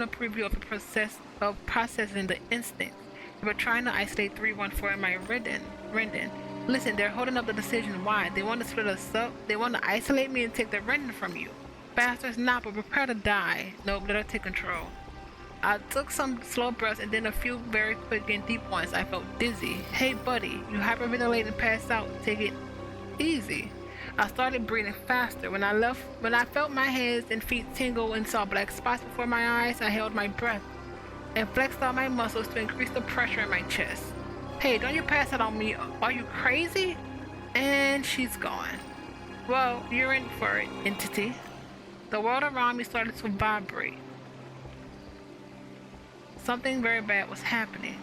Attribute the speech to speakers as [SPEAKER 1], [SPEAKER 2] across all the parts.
[SPEAKER 1] a preview of the process of processing the instinct. They were trying to isolate 314 in my rending. Listen, they're holding up the decision. Why? They want to split us up? They want to isolate me and take the rending from you. Bastards not, but prepare to die. Nope, let her take control. I took some slow breaths and then a few very quick and deep ones. I felt dizzy. Hey buddy, you hyperventilate and pass out. Take it easy. I started breathing faster. When I felt my hands and feet tingle and saw black spots before my eyes, I held my breath and flexed all my muscles to increase the pressure in my chest. Hey, don't you pass it on me. Are you crazy? And she's gone. Well, you're in for it, entity. The world around me started to vibrate. Something very bad was happening.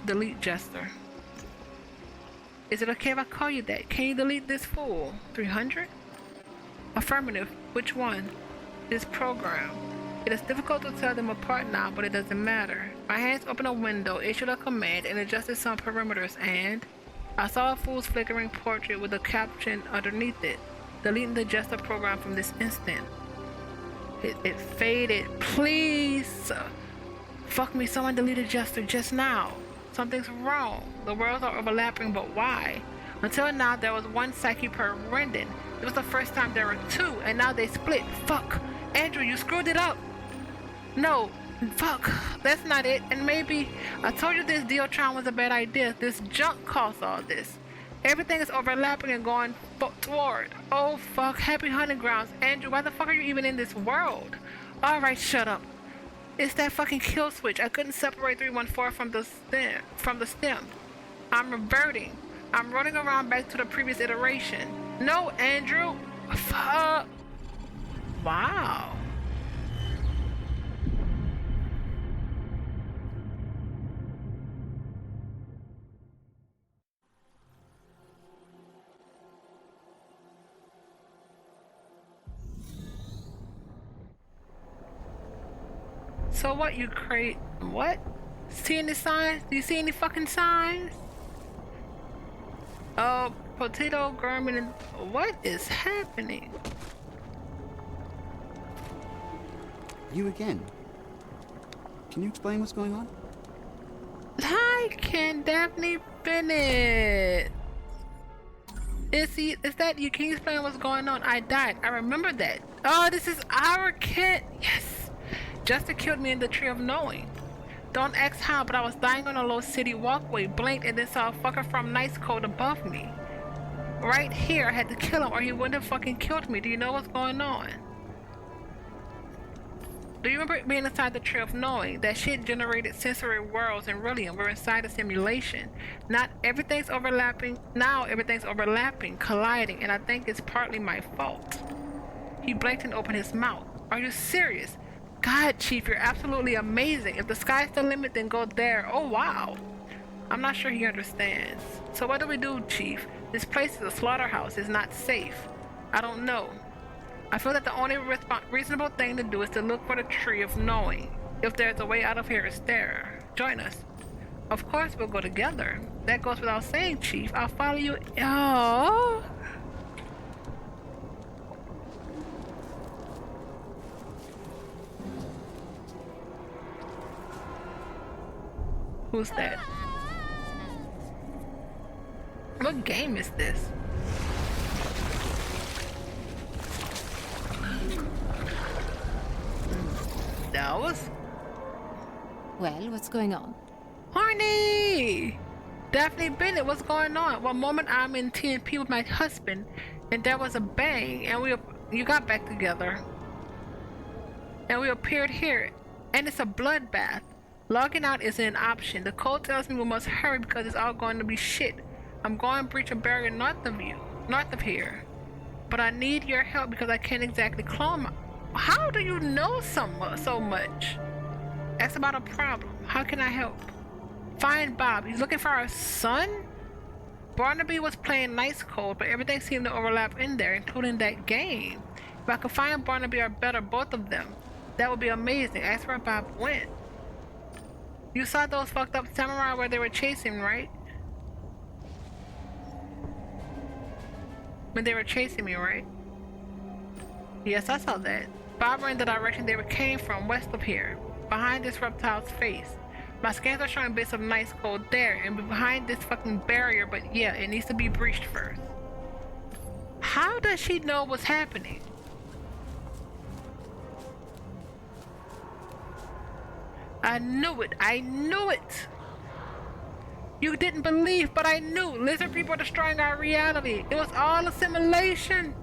[SPEAKER 1] Delete Jester. Is it okay if I call you that? Can you delete this fool? 300? Affirmative. Which one? This program. It is difficult to tell them apart now, but it doesn't matter. My hands opened a window, issued a command, and adjusted some perimeters, and I saw a fool's flickering portrait with a caption underneath it. Deleting the Jester program from this instant. It faded. Please! Fuck me, someone deleted Jester just now. Something's wrong. The worlds are overlapping, but why? Until now, there was one psyche per rending. It was the first time there were two, and now they split. Fuck! Andrew, you screwed it up! No, fuck, that's not it. And maybe I told you this Deotron was a bad idea. This junk caused all this. Everything is overlapping and going toward. Oh fuck, happy hunting grounds. Andrew, why the fuck are you even in this world? Alright, shut up. It's that fucking kill switch. I couldn't separate 314 from the stem. I'm reverting. I'm running around back to the previous iteration. No, Andrew. Fuck. Wow. So what, you create what? See any signs? Do you see any fucking signs? Potato garment. What is happening?
[SPEAKER 2] You again. Can you explain what's going on?
[SPEAKER 1] Hi, Ken Daphne Bennett. Is that you? Can you explain what's going on? I died. I remember that. Oh, this is our Ken. Yes. Jester killed me in the Tree of Knowing. Don't ask how, but I was dying on a low city walkway, blinked, and then saw a fucker from Nice Code above me. Right here, I had to kill him or he wouldn't have fucking killed me. Do you know what's going on? Do you remember being inside the Tree of Knowing? That shit generated sensory worlds and really we're inside a simulation. Not everything's overlapping. Now everything's overlapping, colliding, and I think it's partly my fault. He blinked and opened his mouth. Are you serious? God, Chief, you're absolutely amazing. If the sky's the limit, then go there. Oh, wow. I'm not sure he understands. So what do we do, Chief? This place is a slaughterhouse. It's not safe. I don't know. I feel that the only reasonable thing to do is to look for the Tree of Knowing. If there's a way out of here, it's there. Join us. Of course, we'll go together. That goes without saying, Chief. I'll follow you. Oh. Who's that? What game is this? That was...
[SPEAKER 3] Well, what's going on?
[SPEAKER 1] Horny! Daphne Bennett, what's going on? One moment I'm in TNP with my husband, and there was a bang, and you got back together. And we appeared here, and it's a bloodbath. Logging out isn't an option. The code tells me we must hurry because it's all going to be shit. I'm going to breach a barrier north of here. But I need your help because I can't exactly clone my... How do you know so much? Ask about a problem. How can I help? Find Bob. He's looking for our son? Barnaby was playing Nice Code, but everything seemed to overlap in there, including that game. If I could find Barnaby or better, both of them, that would be amazing. Ask where Bob went. You saw those fucked up samurai where they were chasing, right? When they were chasing me, right? Yes, I saw that. Following the direction they came from, west of here, behind this reptile's face. My scans are showing bits of nice code there, and behind this fucking barrier, but yeah, it needs to be breached first. How does she know what's happening? I knew it! I knew it! You didn't believe, but I knew! Lizard people are destroying our reality! It was all a simulation!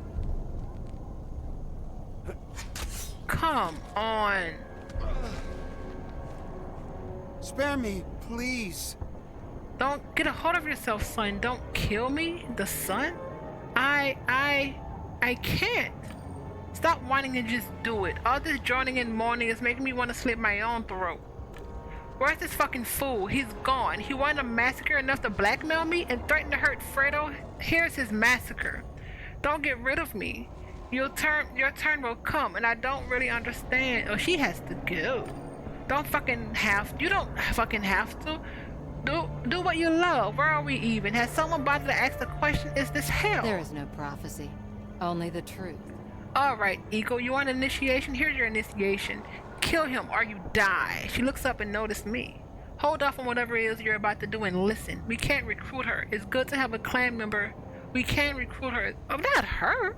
[SPEAKER 1] Come on!
[SPEAKER 2] Spare me, please.
[SPEAKER 1] Don't get a hold of yourself, son. Don't kill me, the son. I can't. Stop whining and just do it. All this joining and mourning is making me want to slit my own throat. Where's this fucking fool? He's gone. He wanted a massacre enough to blackmail me and threaten to hurt Fredo. Here's his massacre. Don't get rid of me. Your turn will come, and I don't really understand. Oh, she has to go. Don't fucking have. You don't fucking have to. Do what you love. Where are we even? Has someone bothered to ask the question? Is this hell?
[SPEAKER 3] There is no prophecy, only the truth.
[SPEAKER 1] Alright, Eagle, you want initiation? Here's your initiation. Kill him or you die. She looks up and noticed me. Hold off on whatever it is you're about to do and listen. We can't recruit her. It's good to have a clan member. We can't recruit her. Oh, not her.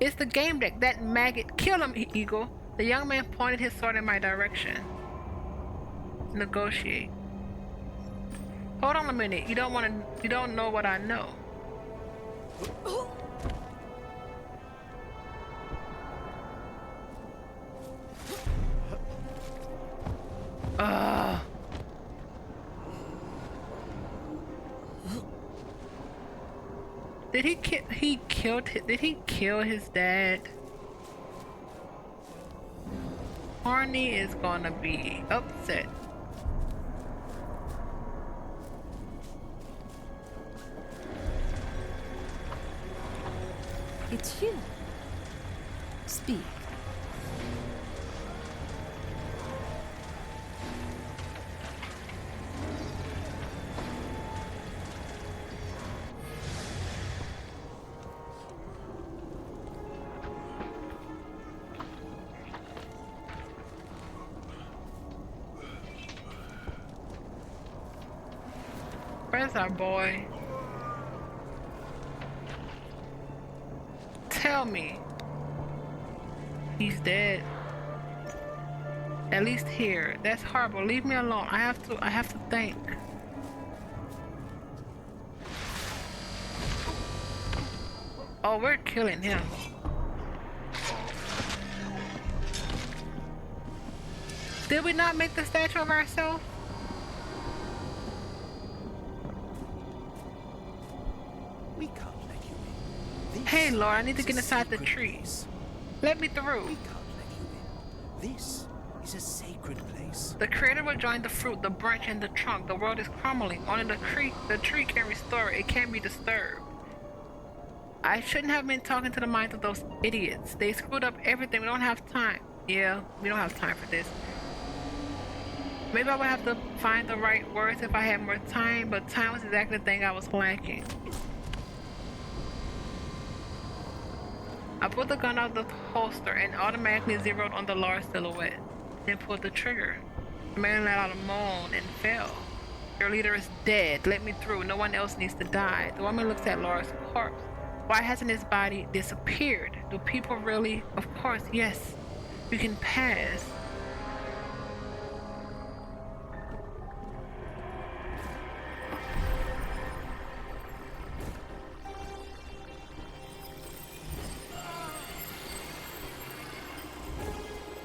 [SPEAKER 1] It's the Gamedec, that maggot. Kill him, Eagle. The young man pointed his sword in my direction. Negotiate. Hold on a minute. You don't know what I know. Did he kill his dad? Horny is gonna be upset.
[SPEAKER 3] It's you. Speak.
[SPEAKER 1] Where's our boy? Tell me. He's dead. At least here. That's horrible. Leave me alone. I have to think. Oh, we're killing him. Did we not make the statue of ourselves?
[SPEAKER 2] We can't let you in. This
[SPEAKER 1] Hey, Lord, I need to
[SPEAKER 2] is
[SPEAKER 1] get
[SPEAKER 2] a
[SPEAKER 1] inside the
[SPEAKER 2] sacred
[SPEAKER 1] tree.
[SPEAKER 2] place.
[SPEAKER 1] Let me through.
[SPEAKER 2] We can't let you in. This is a sacred place.
[SPEAKER 1] The creator will join the fruit, the branch, and the trunk. The world is crumbling. Only the tree can restore it. It can't be disturbed. I shouldn't have been talking to the minds of those idiots. They screwed up everything. We don't have time. Yeah, we don't have time for this. Maybe I would have to find the right words if I had more time, but time was exactly the thing I was lacking. I pulled the gun out of the holster and automatically zeroed on the large silhouette, then pulled the trigger. The man let out a moan and fell. Your leader is dead. Let me through. No one else needs to die. The woman looks at Laura's corpse. Why hasn't his body disappeared? Do people really? Of course, yes. We can pass.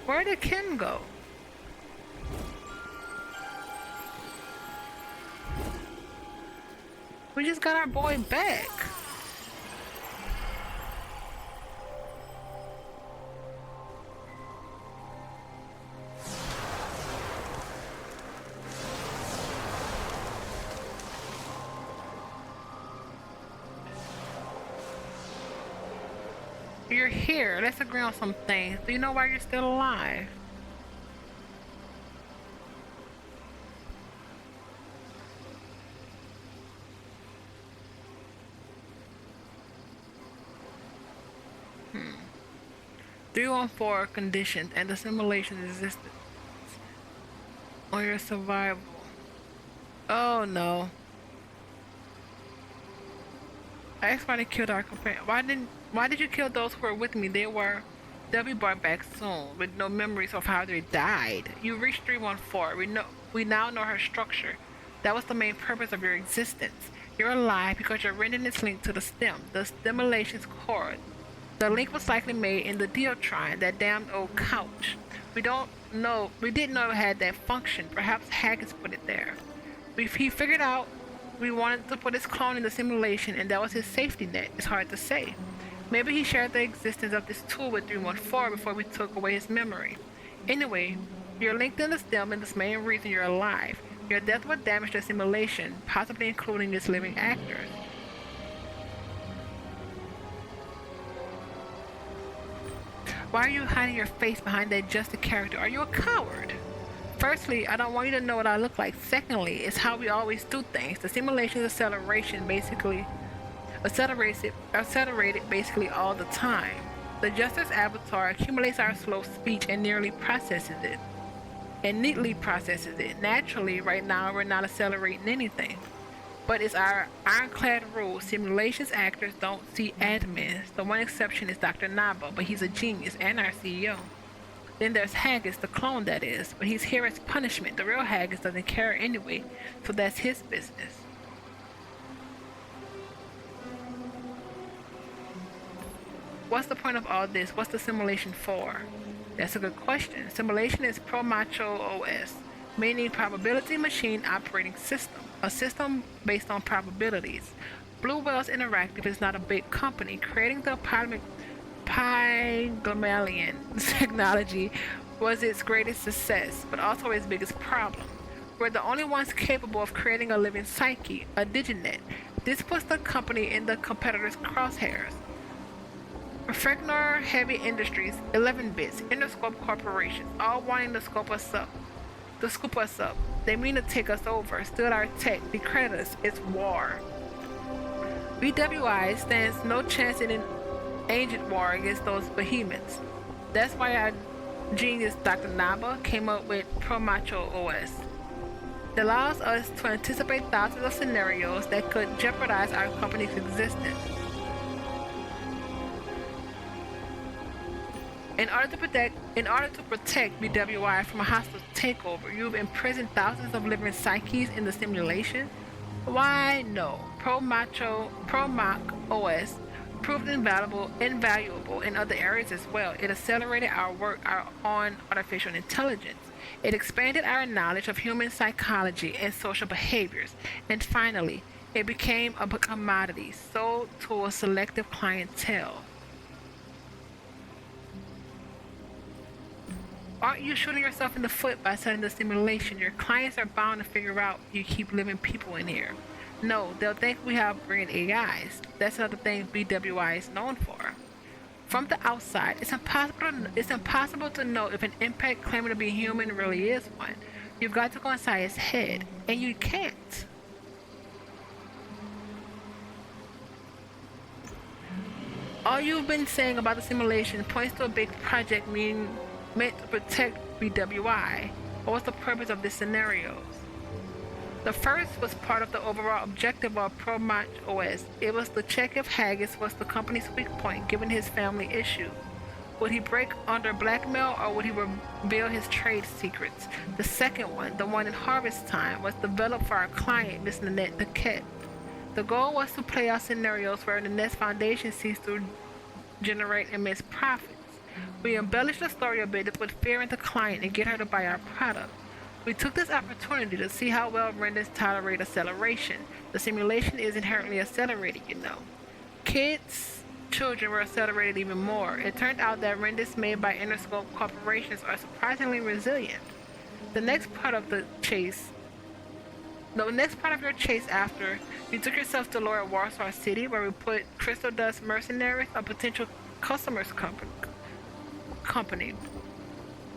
[SPEAKER 1] Where did Kim go? We just got our boy back. You're here. Let's agree on some things. Do you know why you're still alive? 314 conditions and the simulation existed on your survival. Oh no. I accidentally killed our companion. Why did you kill those who were with me? They'll be brought back soon with no memories of how they died. You reached 314. We now know her structure. That was the main purpose of your existence. You're alive because your rendering is linked to the stem, the stimulation's core. The link was likely made in the Diotron, that damned old couch. We didn't know it had that function. Perhaps Haggis put it there. He figured out we wanted to put his clone in the simulation, and that was his safety net. It's hard to say. Maybe he shared the existence of this tool with 314 before we took away his memory. Anyway, you're linked in the stem, and this main reason you're alive. Your death would damage the simulation, possibly including its living actors. Why are you hiding your face behind that adjusted character? Are you a coward? Firstly, I don't want you to know what I look like. Secondly, it's how we always do things. The simulation's acceleration basically accelerated basically all the time. The Justice avatar accumulates our slow speech and neatly processes it. Naturally, right now we're not accelerating anything. But it's our ironclad rule. Simulations actors don't see admins. The one exception is Dr. Naba, but he's a genius and our CEO. Then there's Haggis, the clone that is, but he's here as punishment. The real Haggis doesn't care anyway, so that's his business. What's the point of all this? What's the simulation for? That's a good question. Simulation is pro-macho OS, meaning probability machine operating system, a system based on probabilities. Blue Whales Interactive is not a big company. Creating the Pygmalion technology was its greatest success, but also its biggest problem. We're the only ones capable of creating a living psyche, a diginet. This puts the company in the competitor's crosshairs. Fregner Heavy Industries, 11 Bits, Interscope Corporation, all wanting to scoop us up. They mean to take us over, steal our tech, decredit us. It's war. BWI stands no chance in an ancient war against those behemoths. That's why our genius Dr. Naba came up with Pro-Macho OS. It allows us to anticipate thousands of scenarios that could jeopardize our company's existence. In order to protect BWI from a hostile takeover, you've imprisoned thousands of living psyches in the simulation? Why, no. Pro-Mac OS proved invaluable in other areas as well. It accelerated our work on artificial intelligence. It expanded our knowledge of human psychology and social behaviors. And finally, it became a commodity sold to a selective clientele. Aren't you shooting yourself in the foot by setting the simulation? Your clients are bound to figure out you keep living people in here. No, they'll think we have brilliant AIs. That's another thing BWI is known for. From the outside, it's impossible to know if an impact claiming to be human really is one. You've got to go inside his head, and you can't. All you've been saying about the simulation points to a big project meant to protect BWI. What was the purpose of this scenario? The first was part of the overall objective of Pro-Mac OS. It was to check if Haggis was the company's weak point given his family issues. Would he break under blackmail or would he reveal his trade secrets? The second one, the one in harvest time, was developed for our client, Miss Nanette Duquette. The goal was to play out scenarios where the Nest Foundation seeks to generate immense profits. We embellished the story a bit to put fear into the client and get her to buy our product. We took this opportunity to see how well renders tolerate acceleration. The simulation is inherently accelerated, you know. Children were accelerated even more. It turned out that renders made by Interscope corporations are surprisingly resilient. The next part of your chase after you took yourself to Lower Warsaw City, where we put Crystal Dust Mercenaries, a potential customers company.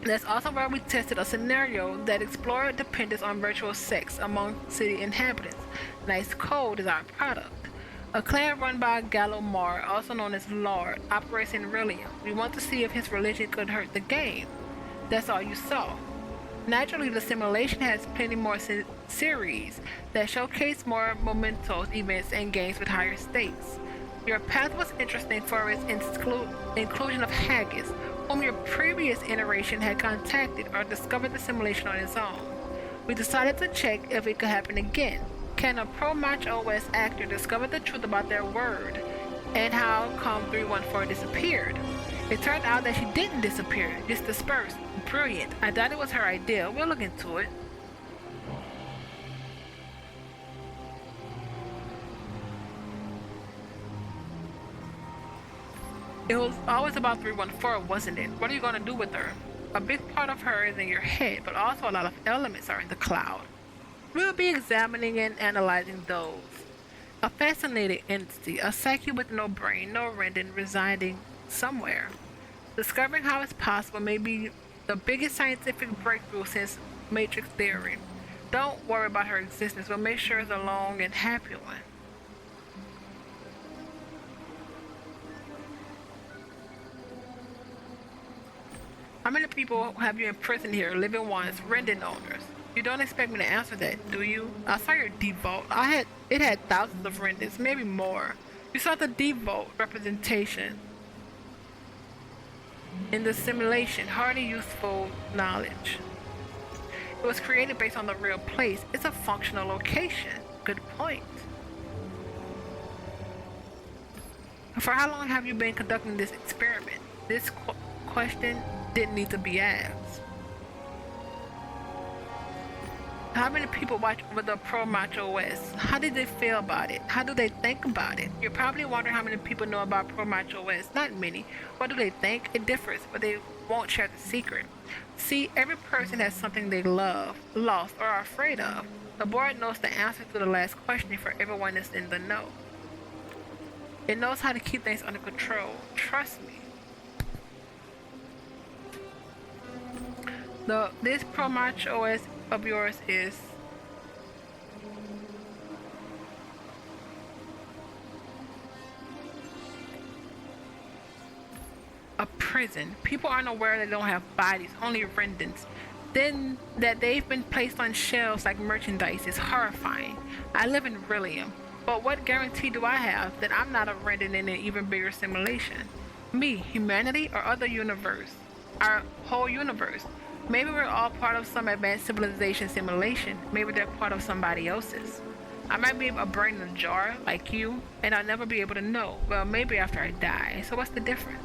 [SPEAKER 1] That's also where we tested a scenario that explored dependence on virtual sex among city inhabitants. Nice Code is our product. A clan run by Galomar, also known as Lord, operates in Rillium. We want to see if his religion could hurt the game. That's all you saw. Naturally, the simulation has plenty more series that showcase more momentous events and games with higher stakes. Your path was interesting for its inclusion of Haggis, whom your previous iteration had contacted or discovered the simulation on its own. We decided to check if it could happen again. Can a pro-match OS actor discover the truth about their word and how come 314 disappeared? It turned out that she didn't disappear, just dispersed. Brilliant. I doubt it was her idea. We'll look into it. It was always about 314, wasn't it? What are you going to do with her? A big part of her is in your head, but also a lot of elements are in the cloud. We'll be examining and analyzing those. A fascinating entity, a psyche with no brain, no rending, residing somewhere. Discovering how it's possible may be the biggest scientific breakthrough since matrix theory. Don't worry about her existence, but make sure it's a long and happy one. How many people have you imprisoned here, living ones, rending owners? You don't expect me to answer that, do you? I saw your deep vault. It had thousands of renders, maybe more. You saw the deep vault representation in the simulation. Hardly useful knowledge. It was created based on the real place. It's a functional location. Good point. For how long have you been conducting this experiment? This question didn't need to be asked. How many people watch over the Pro Macho OS? How did they feel about it? How do they think about it? You're probably wondering how many people know about Pro Macho OS. Not many. What do they think? It differs, but they won't share the secret. See, every person has something they love, lost, or are afraid of. The board knows the answer to the last question for everyone that's in the know. It knows how to keep things under control. Trust me. This Pro Macho OS of yours is a prison. People aren't aware they don't have bodies, only rendings. Then that they've been placed on shelves like merchandise is horrifying. I live in Rillium, but what guarantee do I have that I'm not a rending in an even bigger simulation? Me, humanity, or other universe? Our whole universe. Maybe we're all part of some advanced civilization simulation. Maybe they're part of somebody else's. I might be a brain in a jar, like you, and I'll never be able to know. Well, maybe after I die. So what's the difference?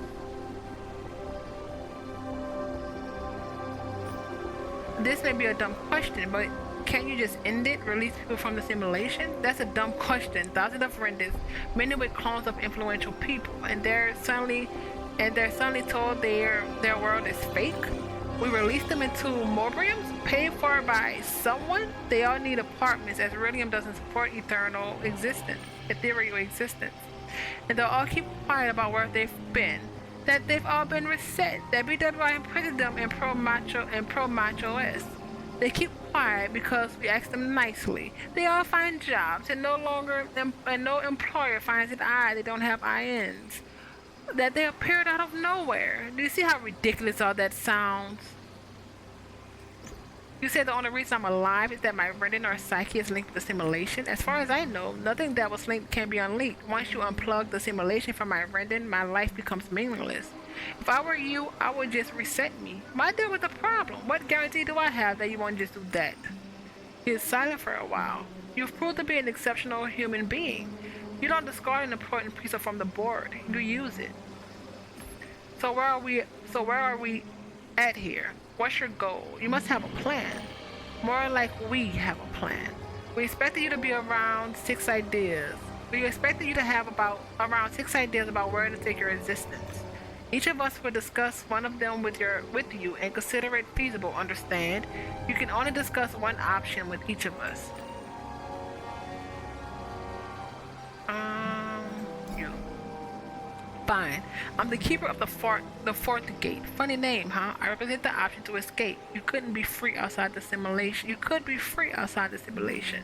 [SPEAKER 1] This may be a dumb question, but can't you just end it? Release people from the simulation? That's a dumb question. Thousands of renders, many with clones of influential people, and they're suddenly told their world is fake. We release them into mobriums, paid for by someone. They all need apartments, as Iridium doesn't support ethereal existence. And they'll all keep quiet about where they've been. That they've all been reset. That BWI imprisoned them in Pro Macho OS. They keep quiet because we ask them nicely. They all find jobs, and no employer finds it odd they don't have INs. That they appeared out of nowhere. Do you see how ridiculous all that sounds? You said the only reason I'm alive is that my rending or psyche is linked to the simulation. As far as I know, nothing that was linked can be unlinked. Once you unplug the simulation from my rending, my life becomes meaningless. If I were you, I would just reset me. Why deal with the problem? What guarantee do I have that you won't just do that? He is silent for a while. You've proved to be an exceptional human being. You don't discard an important piece from the board. You use it. So where are we at here? What's your goal? You must have a plan. More like we have a plan. We expected you to be around 6 ideas. We expected you to have around 6 ideas about where to take your existence. Each of us will discuss one of them with you and consider it feasible, understand? You can only discuss one option with each of us. You. Fine. I'm the keeper of the fourth gate. Funny name, huh? I represent the option to escape. You couldn't be free outside the simulation. You could be free outside the simulation.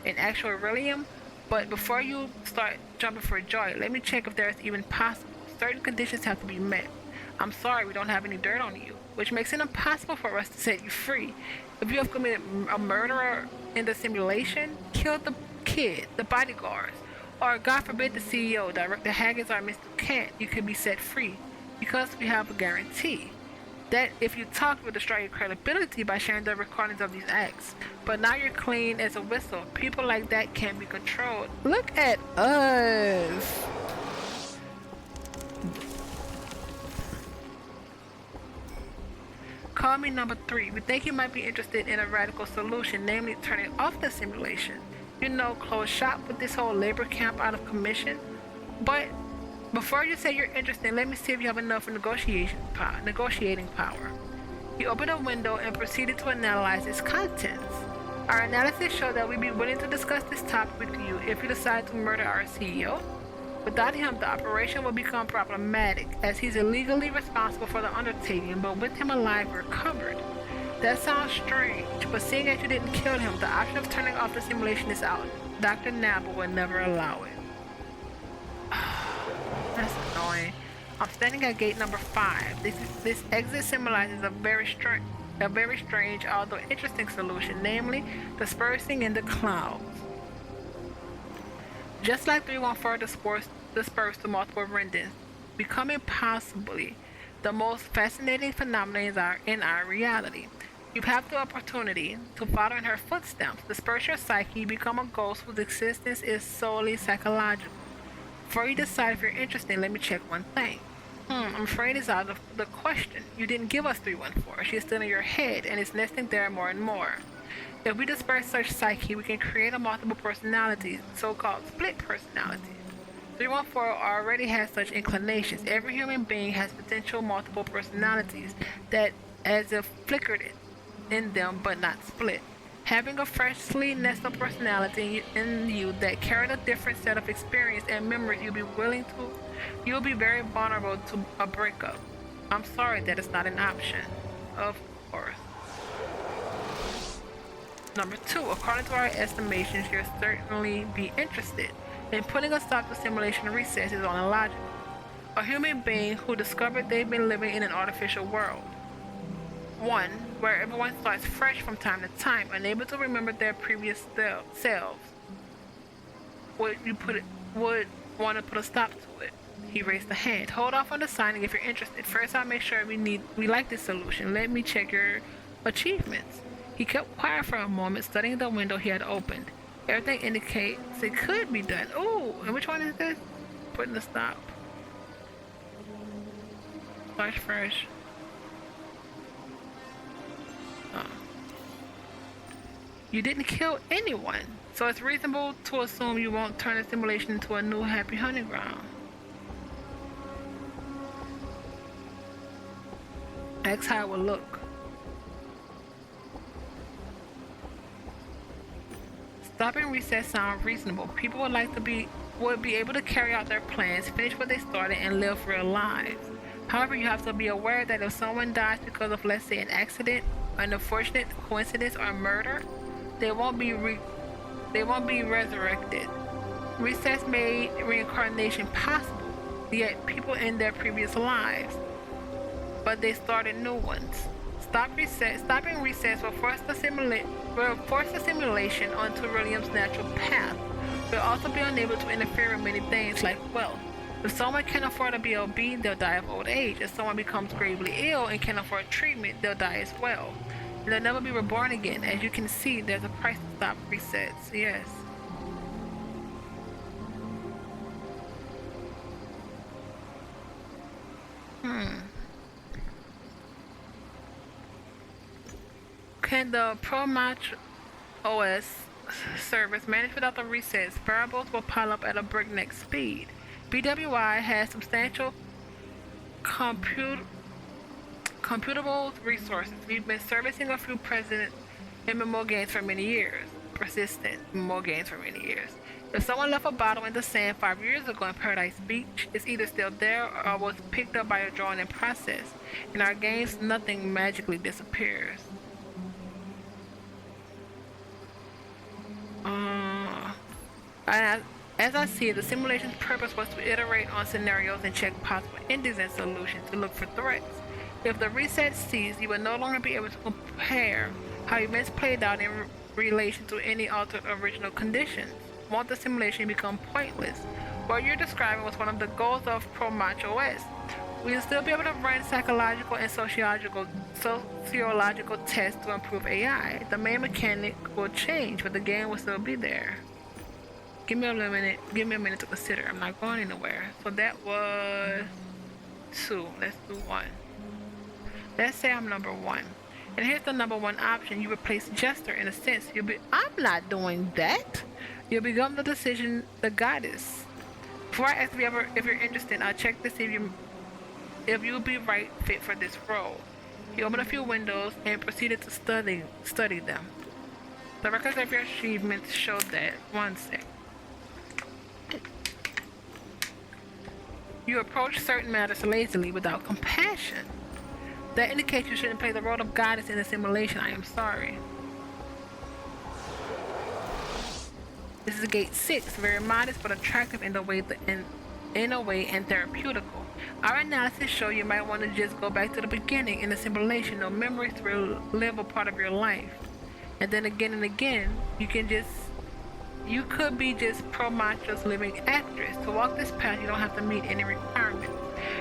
[SPEAKER 1] In actual Iridium, But before you start jumping for joy, let me check if there's even possible. Certain conditions have to be met. I'm sorry, we don't have any dirt on you, which makes it impossible for us to set you free. If you have committed a murder in the simulation, killed the kid, the bodyguards, or God forbid the CEO, Director Haggis, or Mr. Kent, you could be set free because we have a guarantee that if you talk, will destroy your credibility by sharing the recordings of these acts. But now you're clean as a whistle. People like that can't be controlled. Look at us. Call me number 3. We think you might be interested in a radical solution, namely turning off the simulation. You know, close shop with this whole labor camp out of commission. But before you say you're interested, let me see if you have enough negotiating power. He opened a window and proceeded to analyze its contents. Our analysis showed that we'd be willing to discuss this topic with you if you decide to murder our CEO. Without him, the operation will become problematic, as he's illegally responsible for the undertaking, but with him alive, we're covered. That sounds strange, but seeing as you didn't kill him, the option of turning off the simulation is out. Dr. Nabble would never allow it. That's annoying. I'm standing at gate number 5. This exit symbolizes a very strange, although interesting solution, namely dispersing in the clouds. Just like 314 dispersed to multiple rendings, becoming possibly the most fascinating phenomena in our reality. You have the opportunity to follow in her footsteps, disperse your psyche, become a ghost whose existence is solely psychological. Before you decide if you're interested, let me check one thing. I'm afraid it's out of the question. You didn't give us 314. She's still in your head, and it's nesting there more and more. If we disperse such psyche, we can create a multiple personality, so-called split personality. 314 already has such inclinations. Every human being has potential multiple personalities that as if flickered in them but not split. Having a freshly nested personality in you that carried a different set of experience and memories, you'll be very vulnerable to a breakup. I'm sorry that is not an option. Of course. Number 2, according to our estimations, you'll certainly be interested in putting a stop to simulation recess is illogical. A human being who discovered they've been living in an artificial world. One where everyone starts fresh from time to time, unable to remember their previous selves. Would want to put a stop to it? He raised a hand. Hold off on deciding if you're interested. First, I'll make sure we like this solution. Let me check your achievements. He kept quiet for a moment, studying the window he had opened. Everything indicates it could be done. Ooh, and which one is this? Putting the stop. Start fresh. You didn't kill anyone, so it's reasonable to assume you won't turn the simulation into a new happy hunting ground. Ask how it will look. Stopping reset sounds reasonable. People would be able to carry out their plans, finish what they started, and live real lives. However, you have to be aware that if someone dies because of, let's say, an accident, an unfortunate coincidence, or murder, they won't be resurrected. Recess made reincarnation possible, yet people end their previous lives, but they started new ones. Stopping recess will force the simulation onto William's natural path. We'll also be unable to interfere with many things like wealth. If someone can afford a BOB, they'll die of old age. If someone becomes gravely ill and can afford treatment, they'll die as well. They'll never be reborn again. As you can see, there's a price to stop resets. Yes. Can the ProMatch OS service manage without the resets? Variables will pile up at a breakneck speed. BWI has substantial computable resources. We've been servicing a few persistent MMO games for many years. If someone left a bottle in the sand 5 years ago in Paradise Beach, it's either still there or was picked up by a drone in process. In our games, nothing magically disappears. As I see it, the simulation's purpose was to iterate on scenarios and check possible endings and solutions to look for threats. If the reset ceased, you would no longer be able to compare how events played out in relation to any altered original conditions. Won't the simulation become pointless? What you're describing was one of the goals of Pro-Macho OS. We'll still be able to run psychological and sociological tests to improve AI. The main mechanic will change, but the game will still be there. Give me a minute to consider. I'm not going anywhere. So that was 2. Let's do 1. Let's say I'm number 1. And here's the number 1 option. You replace Jester in a sense. I'm not doing that. You'll become the goddess. Before I ask if you're interested, I'll check to see if you'll be right fit for this role. He opened a few windows and proceeded to study them. The records of your achievements showed that. 1 sec. You approach certain matters lazily without compassion. That indicates you shouldn't play the role of goddess in a simulation. I am sorry. This is gate 6, very modest but attractive in a way and therapeutical. Our analysis show you might want to just go back to the beginning in the simulation. No memories will live a part of your life. And then again and again, you could be just Pro-Macho's living actress. To walk this path, you don't have to meet any requirements.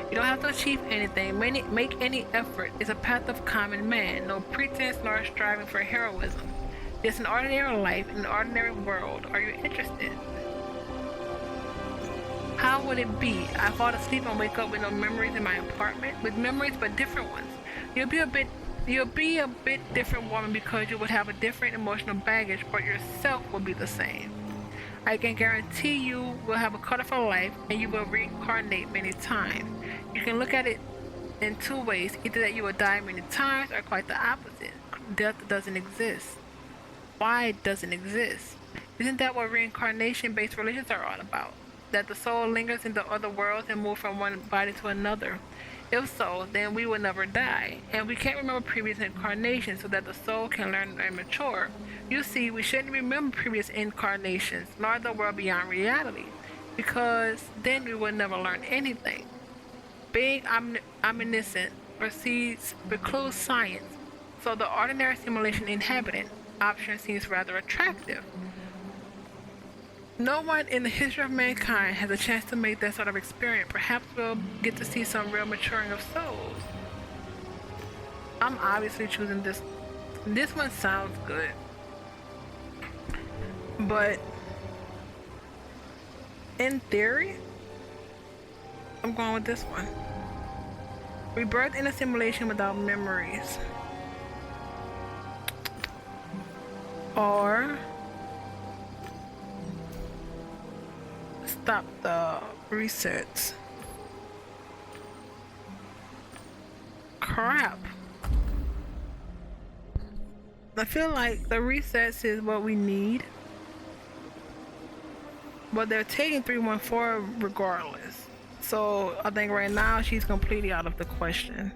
[SPEAKER 1] You don't have to achieve anything, make any effort. It's a path of common man, no pretense nor striving for heroism. It's an ordinary life in an ordinary world. Are you interested? How would it be? I fall asleep and wake up with no memories in my apartment, with memories but different ones. You'll be a bit different woman because you would have a different emotional baggage, but yourself will be the same. I can guarantee you will have a colorful life and you will reincarnate many times. You can look at it in 2 ways, either that you will die many times or quite the opposite. Death doesn't exist. Why it doesn't exist? Isn't that what reincarnation-based religions are all about? That the soul lingers in the other worlds and moves from one body to another? If so, then we will never die, and we can't remember previous incarnations so that the soul can learn and mature. You see, we shouldn't remember previous incarnations, nor the world beyond reality, because then we will never learn anything. Being omniscient precludes science, so the ordinary simulation inhabitant option seems rather attractive. No one in the history of mankind has a chance to make that sort of experience. Perhaps we'll get to see some real maturing of souls. I'm obviously choosing this. This one sounds good. But in theory, I'm going with this one. Rebirth in a simulation without memories. Or stop the resets. Crap. I feel like the resets is what we need. But they're taking 314 regardless. So I think right now she's completely out of the question.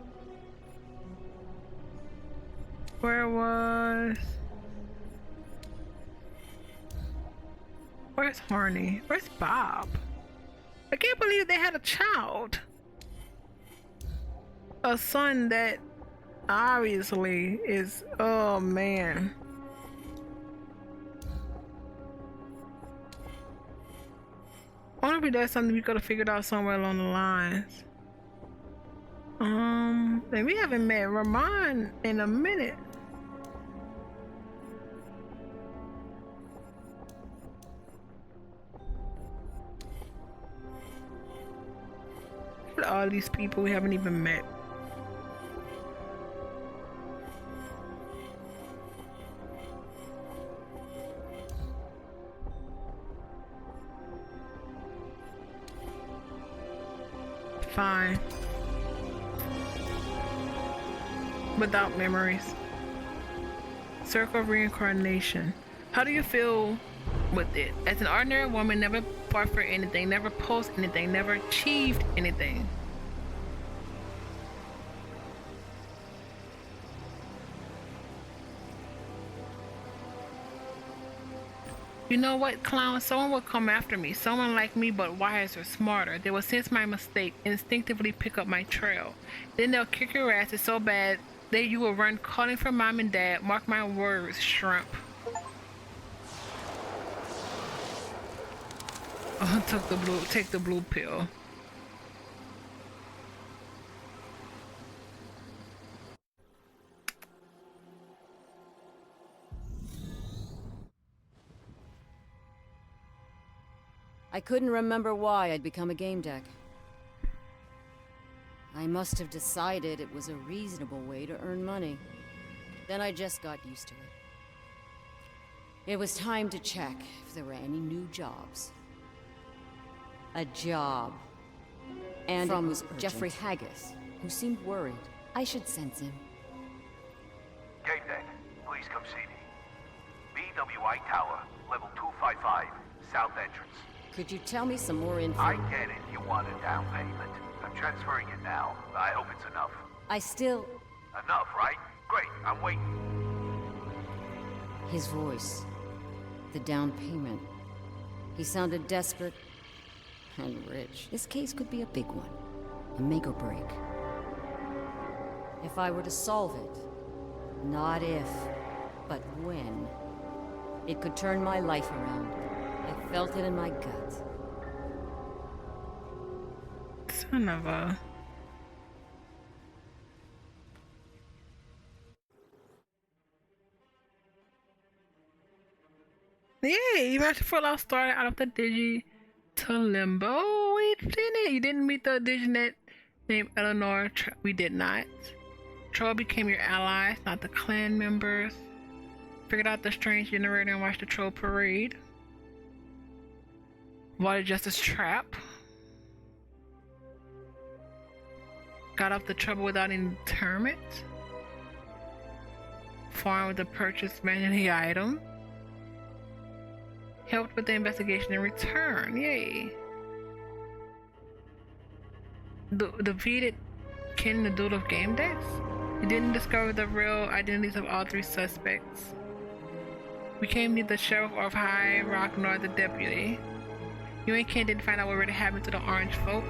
[SPEAKER 1] Where's Harney? Where's Bob? I can't believe they had a child. A son that obviously is, oh man. I wonder if that's something we could have figured out somewhere along the lines. And we haven't met Ramon in a minute. Look at all these people we haven't even met. Fine. Without memories. Circle of reincarnation. How do you feel with it? As an ordinary woman, never fought for anything, never posed anything, never achieved anything. You know what, clown? Someone will come after me. Someone like me, but wiser, smarter. They will sense my mistake, instinctively pick up my trail. Then they'll kick your ass so bad that you will run calling for mom and dad. Mark my words, shrimp. Oh, take the blue pill.
[SPEAKER 3] I couldn't remember why I'd become a Gamedec. I must have decided it was a reasonable way to earn money. Then I just got used to it. It was time to check if there were any new jobs. A job. And from it was Jeffrey Haggis, who seemed worried. I should sense him.
[SPEAKER 4] Gamedec, please come see me. BWI Tower, level 255, south entrance.
[SPEAKER 3] Could you tell me some more info?
[SPEAKER 4] I get it, you want a down payment. I'm transferring it now. I hope it's enough.
[SPEAKER 3] I still...
[SPEAKER 4] Enough, right? Great, I'm waiting.
[SPEAKER 3] His voice. The down payment. He sounded desperate and rich. This case could be a big one. A make or break. If I were to solve it, not if, but when, it could turn my life around. I felt it in my gut.
[SPEAKER 1] Son of a... Yeah, you managed to pull out started out of the Digi to Limbo. We didn't. You didn't meet the Diginet named Eleanor. We did not. Troll became your allies, not the clan members. Figured out the strange generator and watched the troll parade. Water Justice trap. Got off the trouble without any deterrent. Farmed with the purchase manually item. Helped with the investigation in return. Yay. Defeated Ken the Dude of Gamedecs. You didn't discover the real identities of all three suspects. Became neither the sheriff of High Rock nor the deputy. You and Ken didn't find out what really happened to the orange folk.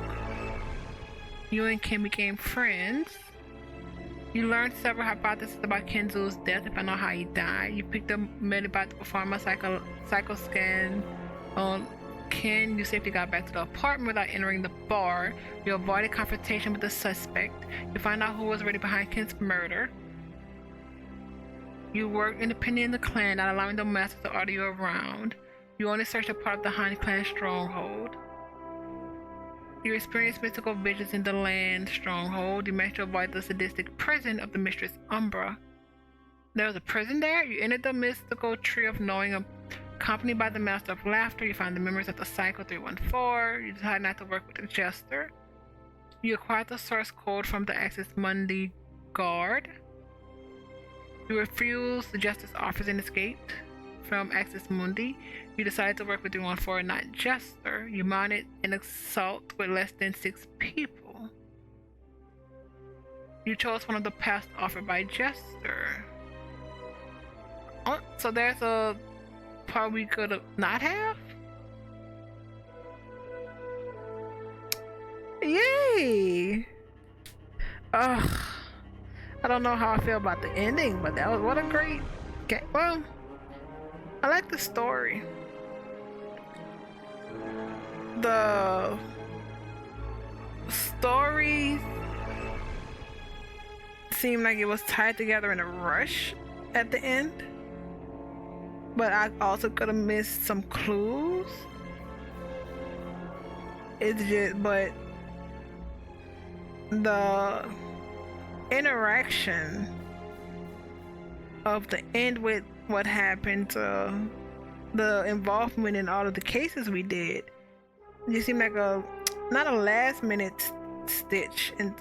[SPEAKER 1] You and Ken became friends. You learned several hypotheses about Kenzu's death and found out how he died. You picked up Medibot to perform a psycho scan on Ken. You safely got back to the apartment without entering the bar. You avoided confrontation with the suspect. You found out who was really behind Ken's murder. You worked independently in the clan, not allowing the masters to order you around. You only searched a part of the Han clan stronghold. You experienced mystical visions in the land stronghold. You managed to avoid the sadistic prison of the Mistress Umbra. There was a prison there. You entered the mystical tree of knowing, accompanied by the Master of Laughter. You found the members of the Cycle 314. You decided not to work with the Jester. You acquired the source code from the Axis Mundi guard. You refused the Justice offers and escaped from Axis Mundi. You decided to work with 314, not Jester. You mounted an assault with less than 6 people. You chose one of the paths offered by Jester. Oh, so there's a part we could have not have? Yay! Ugh. I don't know how I feel about the ending, but that was what a great game. Well, I like the story. The story seemed like it was tied together in a rush at the end, but I also could have missed some clues. It's just, but the interaction of the end with what happened to the involvement in all of the cases we did just seemed like a not a last minute stitch in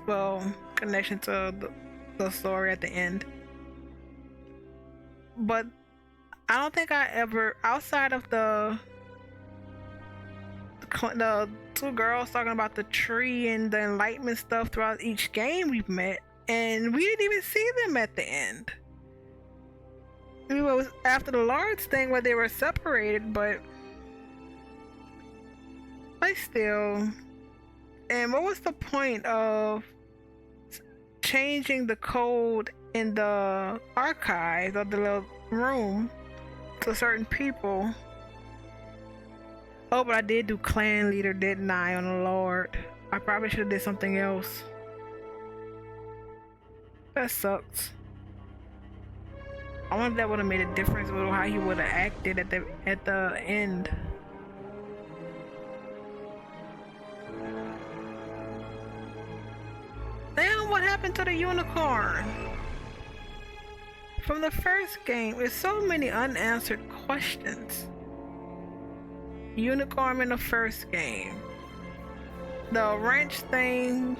[SPEAKER 1] connection to the story at the end, but I don't think I ever, outside of the 2 girls talking about the tree and the enlightenment stuff throughout each game we've met, and we didn't even see them at the end. it was after the large thing where they were separated, but I still. And what was the point of changing the code in the archives of the little room to certain people? Oh, but I did do clan leader, didn't I, on the Lord? I probably should have did something else. That sucks. I wonder if that would have made a difference with how he would have acted at the end. Damn, what happened to the unicorn? From the first game, there's so many unanswered questions. Unicorn in the first game. The wrench thing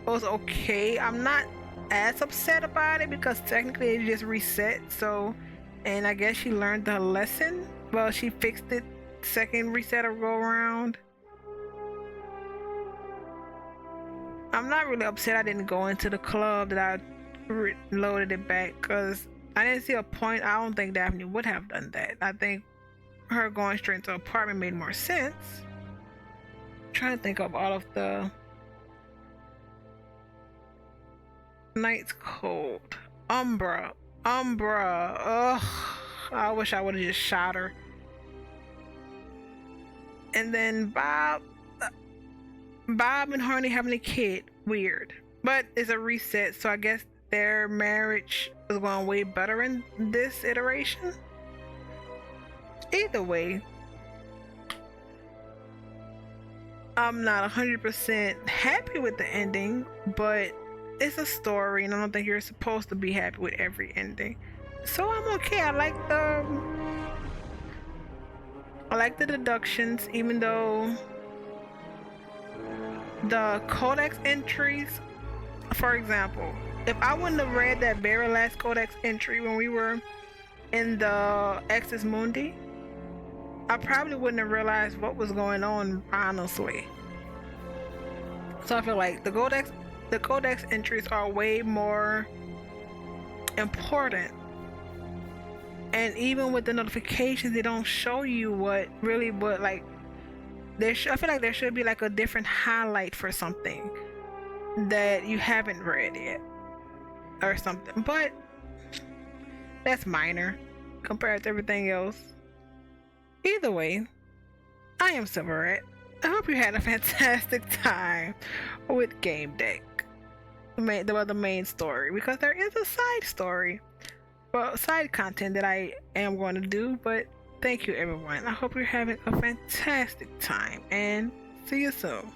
[SPEAKER 1] was okay. I'm not as upset about it because technically it just reset, so, and I guess she learned her lesson. Well, she fixed it second reset or go around. I'm not really upset I didn't go into the club that I loaded it back, because I didn't see a point. I don't think Daphne would have done that. I think her going straight to apartment made more sense. I'm trying to think of all of the Knight's Code. Umbra. Ugh. I wish I would have just shot her. And then Bob and Harney having a kid. Weird. But it's a reset, so I guess their marriage is going way better in this iteration. Either way, I'm not 100% happy with the ending, but it's a story, and I don't think you're supposed to be happy with every ending. So I'm okay. I like the deductions, even though the codex entries, for example, if I wouldn't have read that very last codex entry when we were in the Exis Mundi, I probably wouldn't have realized what was going on, honestly. So I feel like the codex entries are way more important. And even with the notifications, they don't show you what like I feel like there should be like a different highlight for something that you haven't read yet or something, but that's minor compared to everything else. Either way, I am Silverette. I hope you had a fantastic time with Gamedec, the main story, because there is a side story, well, side content that I am going to do. But thank you, everyone. I hope you're having a fantastic time, and see you soon.